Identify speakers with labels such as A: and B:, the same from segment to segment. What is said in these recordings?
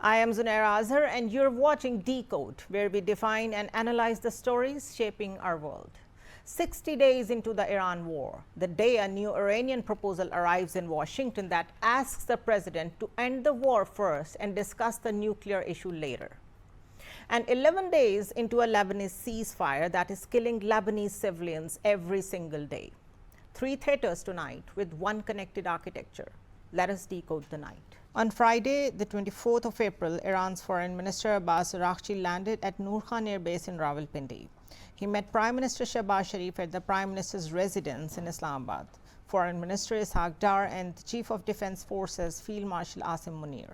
A: I am Zunaira Azhar and you're watching DECODE, where we define and analyze the stories shaping our world. 60 days into the Iran war, the day a new Iranian proposal arrives in Washington that asks the president to end the war first and discuss the nuclear issue later. And 11 days into a Lebanese ceasefire that is killing Lebanese civilians every single day. 3 theaters tonight with one connected architecture. Let us decode the night. On Friday, the 24th of April, Iran's Foreign Minister Abbas Araghchi landed at Noor Khan Air Base in Rawalpindi. He met Prime Minister Shehbaz Sharif at the Prime Minister's residence in Islamabad, Foreign Minister Frederic Grare and the Chief of Defense Forces Field Marshal Asim Munir.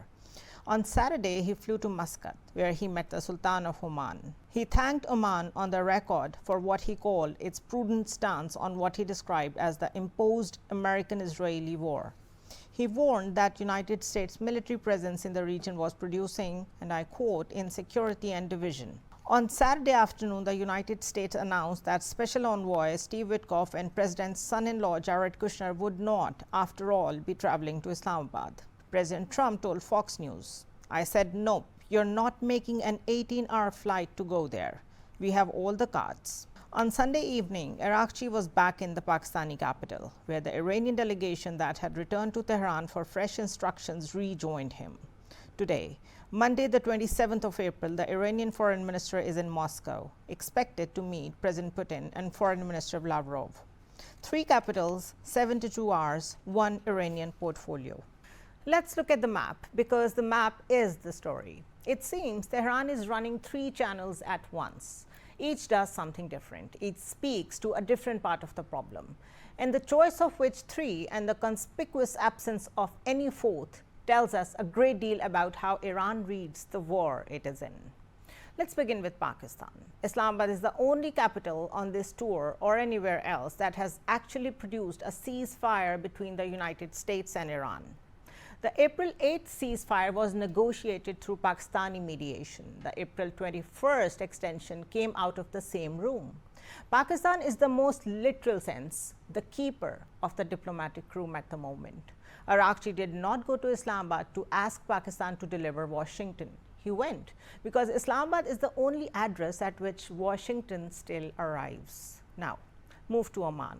A: On Saturday, he flew to Muscat, where he met the Sultan of Oman. He thanked Oman on the record for what he called its prudent stance on what he described as the imposed American-Israeli war. He warned that United States military presence in the region was producing, and I quote, insecurity and division. On Saturday afternoon, the United States announced that Special Envoy Steve Witkoff and President's son-in-law Jared Kushner would not, after all, be traveling to Islamabad. President Trump told Fox News, "I said, nope, you're not making an 18-hour flight to go there. We have all the cards." On Sunday evening, Araghchi was back in the Pakistani capital, where the Iranian delegation that had returned to Tehran for fresh instructions rejoined him. Today, Monday the 27th of April, the Iranian foreign minister is in Moscow, expected to meet President Putin and Foreign Minister Lavrov. 3 capitals, 72 hours, 1 Iranian portfolio. Let's look at the map, because the map is the story. It seems Tehran is running 3 channels at once. Each does something different. Each speaks to a different part of the problem. And the choice of which 3 and the conspicuous absence of any 4th tells us a great deal about how Iran reads the war it is in. Let's begin with Pakistan. Islamabad is the only capital on this tour or anywhere else that has actually produced a ceasefire between the United States and Iran. The April 8th ceasefire was negotiated through Pakistani mediation. The April 21st extension came out of the same room. Pakistan is the most literal sense the keeper of the diplomatic room at the moment. Araghchi did not go to Islamabad to ask Pakistan to deliver Washington. He went because Islamabad is the only address at which Washington still arrives. Now, move to Oman.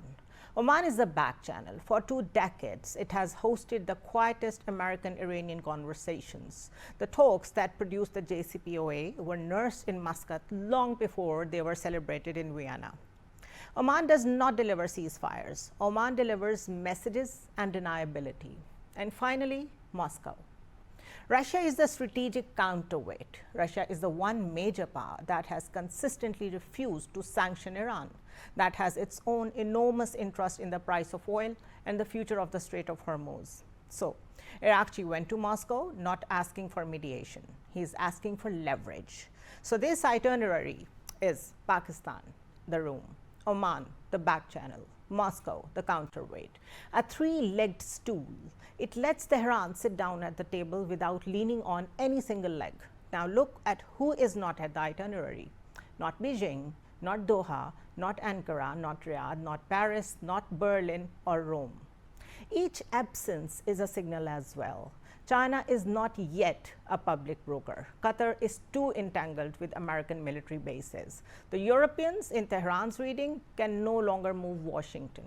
A: Oman is the back channel. For 2 decades, it has hosted the quietest American-Iranian conversations. The talks that produced the JCPOA were nursed in Muscat long before they were celebrated in Vienna. Oman does not deliver ceasefires. Oman delivers messages and deniability. And finally, Moscow. Russia is the strategic counterweight. Russia is the one major power that has consistently refused to sanction Iran, that has its own enormous interest in the price of oil and the future of the Strait of Hormuz. So, Araghchi went to Moscow not asking for mediation. He is asking for leverage. So, this itinerary is Pakistan, the room, Oman, the back channel, Moscow, the counterweight, a 3-legged stool. It lets Tehran sit down at the table without leaning on any single leg. Now look at who is not at the itinerary. Not Beijing, not Doha, not Ankara, not Riyadh, not Paris, not Berlin or Rome. Each absence is a signal as well. China is not yet a public broker. Qatar is too entangled with American military bases. The Europeans, in Tehran's reading, can no longer move Washington.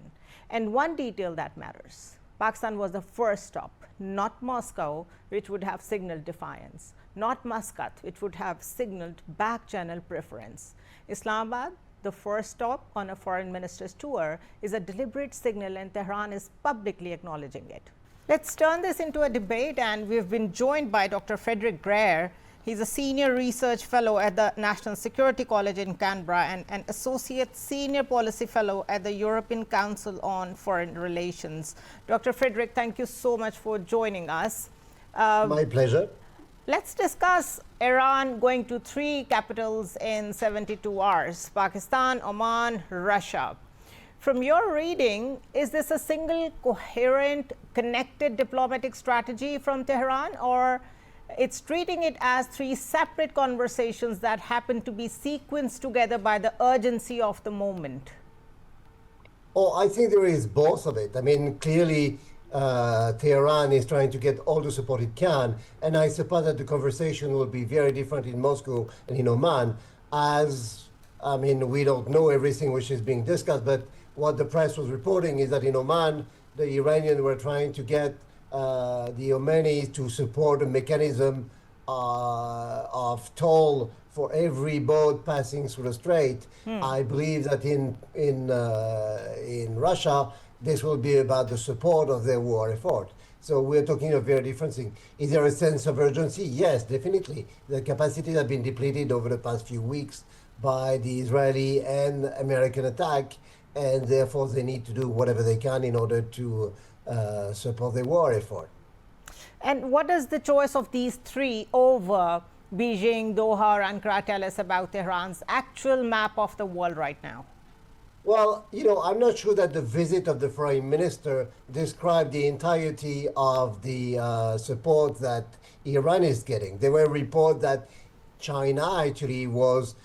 A: And one detail that matters. Pakistan was the first stop, not Moscow, which would have signaled defiance, not Muscat, which would have signaled back channel preference. Islamabad, the first stop on a foreign minister's tour, is a deliberate signal, and Tehran is publicly acknowledging it. Let's turn this into a debate, and we've been joined by Dr. Frederic Grare. He's a senior research fellow at the National Security College in Canberra and an associate senior policy fellow at the European Council on Foreign Relations. Dr. Frederic, thank you so much for joining us.
B: My pleasure.
A: Let's discuss Iran going to 3 capitals in 72 hours, Pakistan, Oman, Russia. From your reading, is this a single coherent, connected diplomatic strategy from Tehran, or it's treating it as 3 separate conversations that happen to be sequenced together by the urgency of the moment?
B: Oh, I think there is both of it. I mean, clearly Tehran is trying to get all the support it can, and I suppose that the conversation will be very different in Moscow and in Oman, as, I mean, we don't know everything which is being discussed, but what the press was reporting is that in Oman, the Iranians were trying to get the Omanis to support a mechanism of toll for every boat passing through the strait. I believe that in Russia, this will be about the support of their war effort. So we're talking of very different things. Is there a sense of urgency? Yes, definitely. The capacities have been depleted over the past few weeks by the Israeli and American attack, and therefore they need to do whatever they can in order to support the war effort.
A: And what does the choice of these three over Beijing, Doha, or Ankara tell us about Tehran's actual map of the world right now?
B: Well, I'm not sure that the visit of the foreign minister described the entirety of the support that Iran is getting. There were reports that China actually was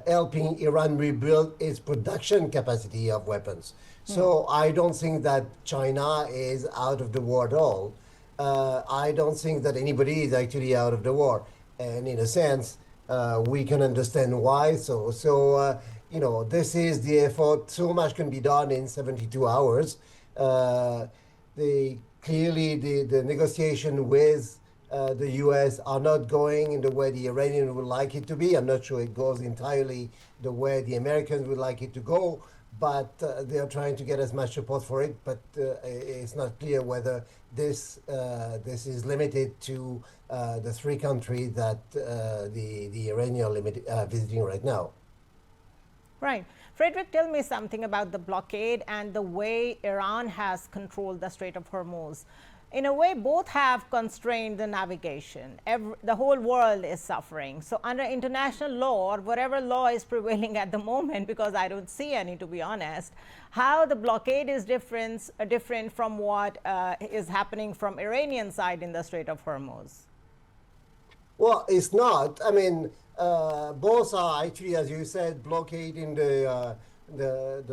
B: helping Iran rebuild its production capacity of weapons. So I don't think that China is out of the war at all. I don't think that anybody is actually out of the war. And in a sense, we can understand why. This is the effort. So much can be done in 72 hours. Clearly, the negotiation with the U.S. are not going in the way the Iranians would like it to be. I'm not sure it goes entirely the way the Americans would like it to go, but they are trying to get as much support for it. But it's not clear whether this is limited to the three countries that the Iranians are visiting right now.
A: Right. Frederic, tell me something about the blockade and the way Iran has controlled the Strait of Hormuz. In a way, both have constrained the navigation. The whole world is suffering. So under international law, or whatever law is prevailing at the moment, because I don't see any, to be honest, how the blockade is different from what is happening from Iranian side in the Strait of Hormuz?
B: Well, it's not. I mean, both are actually, as you said, blockading the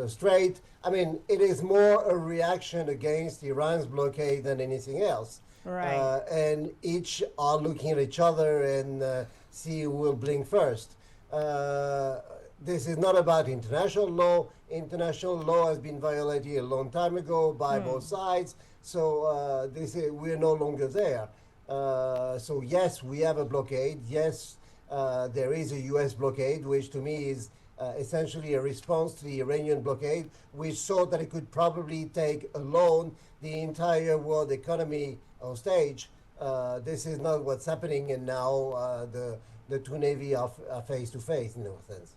B: strait. I mean, it is more a reaction against Iran's blockade than anything else.
A: Right.
B: And each are looking at each other and see who will blink first. This is not about international law. International law has been violated a long time ago by both sides. So we're no longer there. So yes, we have a blockade. Yes, there is a U.S. blockade, which to me is essentially a response to the Iranian blockade, which thought that it could probably take alone the entire world economy on stage. This is not what's happening, and now the two navies are face to face in a sense.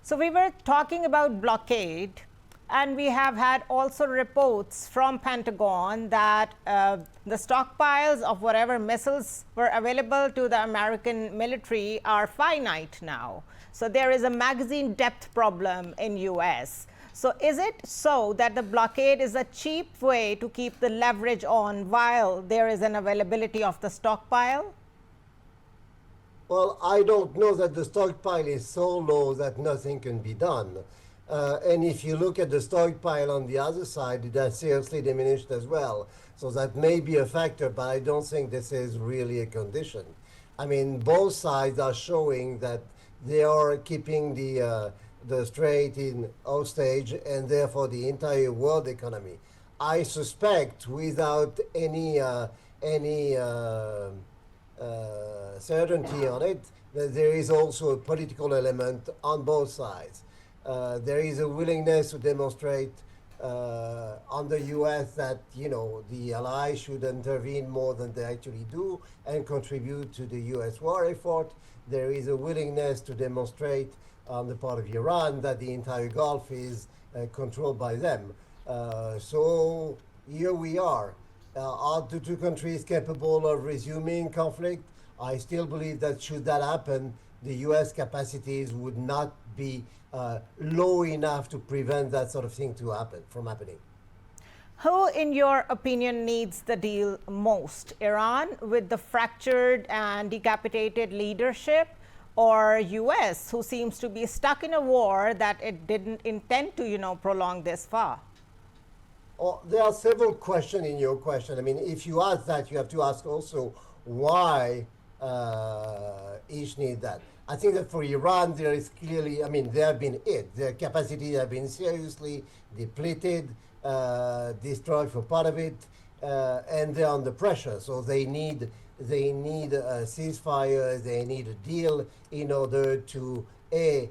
A: So we were talking about blockade, and we have had also reports from Pentagon that the stockpiles of whatever missiles were available to the American military are finite now. So there is a magazine depth problem in US. So is it so that the blockade is a cheap way to keep the leverage on while there is an availability of the stockpile?
B: Well, I don't know that the stockpile is so low that nothing can be done. And if you look at the stockpile on the other side, it has seriously diminished as well. So that may be a factor, but I don't think this is really a condition. I mean, both sides are showing that they are keeping the strait in hostage and therefore the entire world economy. I suspect, without any certainty on it, that there is also a political element on both sides. There is a willingness to demonstrate on the U.S. that, the allies should intervene more than they actually do and contribute to the U.S. war effort. There is a willingness to demonstrate on the part of Iran that the entire Gulf is controlled by them. So here we are. Are the two countries capable of resuming conflict? I still believe that should that happen, the U.S. capacities would not be low enough to prevent that sort of thing from happening.
A: Who, in your opinion, needs the deal most? Iran with the fractured and decapitated leadership, or US, who seems to be stuck in a war that it didn't intend to, prolong this far?
B: Oh, there are several questions in your question. I mean, if you ask that, you have to ask also why each need that. I think that for Iran, there is clearly, I mean, they have been hit. Their capacity have been seriously depleted, destroyed for part of it, and they're under pressure. So they need a ceasefire, they need a deal in order to A,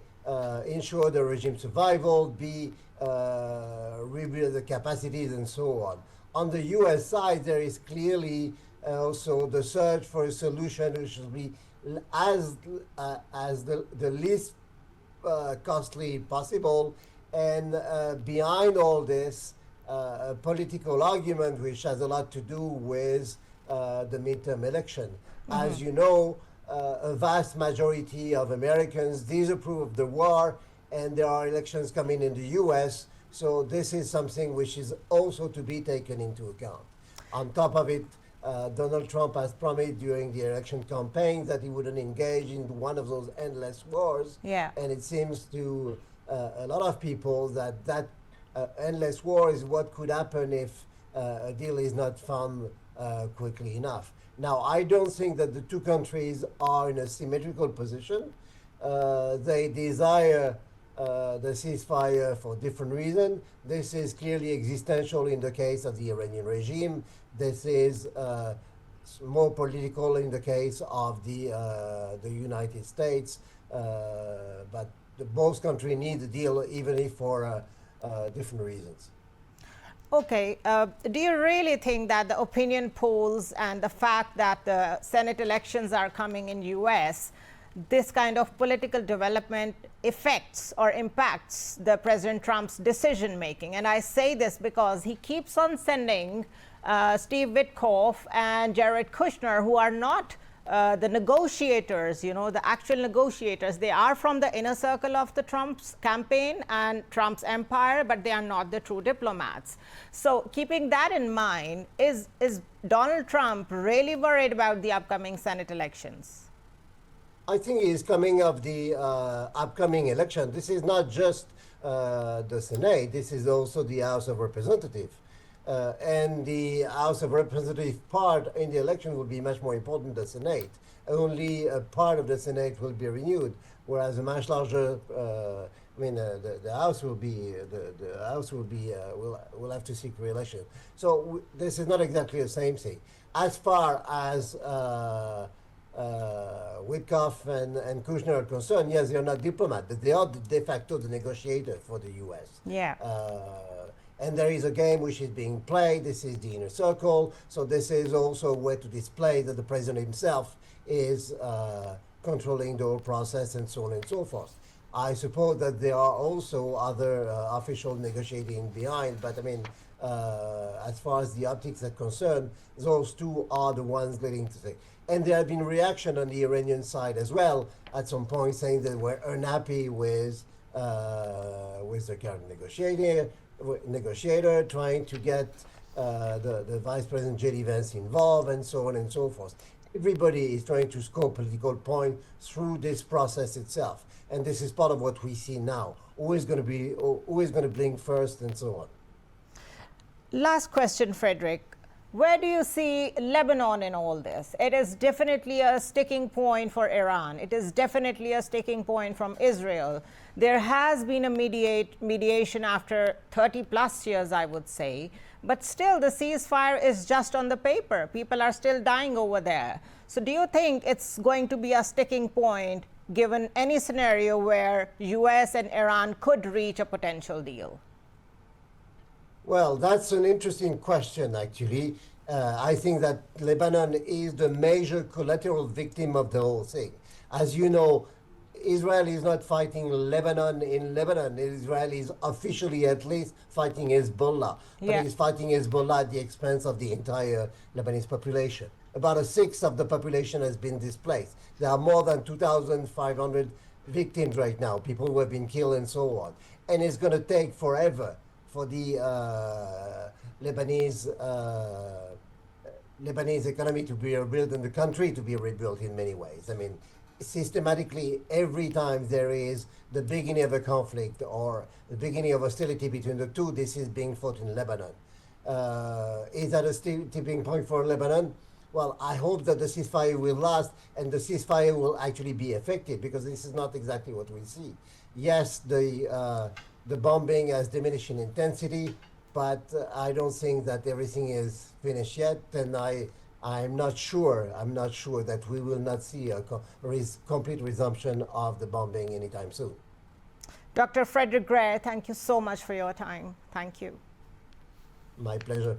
B: ensure the regime survival, B, rebuild the capacities and so on. On the US side, there is clearly also the search for a solution which should be as the least costly possible. And behind all this, a political argument which has a lot to do with the midterm election. As you know, a vast majority of Americans disapprove of the war, and there are elections coming in the US, so this is something which is also to be taken into account. On top of it, Donald Trump has promised during the election campaign that he wouldn't engage in one of those endless wars.
A: Yeah.
B: And it seems to a lot of people that endless war is what could happen if a deal is not found quickly enough. Now, I don't think that the two countries are in a symmetrical position. They desire the ceasefire for different reasons. This is clearly existential in the case of the Iranian regime. This is more political in the case of the United States. But both countries need a deal, even if for different reasons.
A: Okay, do you really think that the opinion polls and the fact that the Senate elections are coming in US, this kind of political development affects or impacts the President Trump's decision making? And I say this because he keeps on sending Steve Witkoff and Jared Kushner, who are not the negotiators, the actual negotiators. They are from the inner circle of the Trump's campaign and Trump's empire, but they are not the true diplomats. So keeping that in mind, is Donald Trump really worried about the upcoming Senate elections?
B: I think he is coming of the upcoming election. This is not just the Senate, this is also the House of Representatives. And the House of Representatives part in the election will be much more important than the Senate. Only a part of the Senate will be renewed, whereas a much larger, the House will be will have to seek re-election. So this is not exactly the same thing. As far as Witkoff and Kushner are concerned, yes, they are not diplomats, but they are de facto the negotiator for the U.S.
A: Yeah.
B: And there is a game which is being played. This is the inner circle. So this is also a way to display that the president himself is controlling the whole process and so on and so forth. I suppose that there are also other officials negotiating behind, but I mean, as far as the optics are concerned, those two are the ones leading to things. And there have been reaction on the Iranian side as well at some point saying that we're unhappy with the current negotiator trying to get the Vice President J.D. Vance involved and so on and so forth. Everybody is trying to score political points through this process itself. And this is part of what we see now. Who is going to blink first and so on.
A: Last question, Frederic. Where do you see Lebanon in all this? It is definitely a sticking point for Iran. It is definitely a sticking point from Israel. There has been a mediation after 30 plus years, I would say. But still, the ceasefire is just on the paper. People are still dying over there. So do you think it's going to be a sticking point given any scenario where US and Iran could reach a potential deal?
B: Well, that's an interesting question, actually. I think that Lebanon is the major collateral victim of the whole thing. As you know, Israel is not fighting Lebanon in Lebanon. Israel is officially, at least, fighting Hezbollah. But it is fighting Hezbollah at the expense of the entire Lebanese population. About a sixth of the population has been displaced. There are more than 2,500 victims right now, people who have been killed and so on. And it's going to take forever for the Lebanese economy to be rebuilt and the country to be rebuilt in many ways. I mean, systematically, every time there is the beginning of a conflict or the beginning of hostility between the two, this is being fought in Lebanon. is at a tipping point for Lebanon. Well, I hope that the ceasefire will last and the ceasefire will actually be effective, because this is not exactly what we see. Yes, the bombing has diminished in intensity, but I don't think that everything is finished yet, and I'm not sure that we will not see a complete resumption of the bombing anytime soon.
A: Dr. Frederic Grare, thank you so much for your time. Thank you.
B: My pleasure.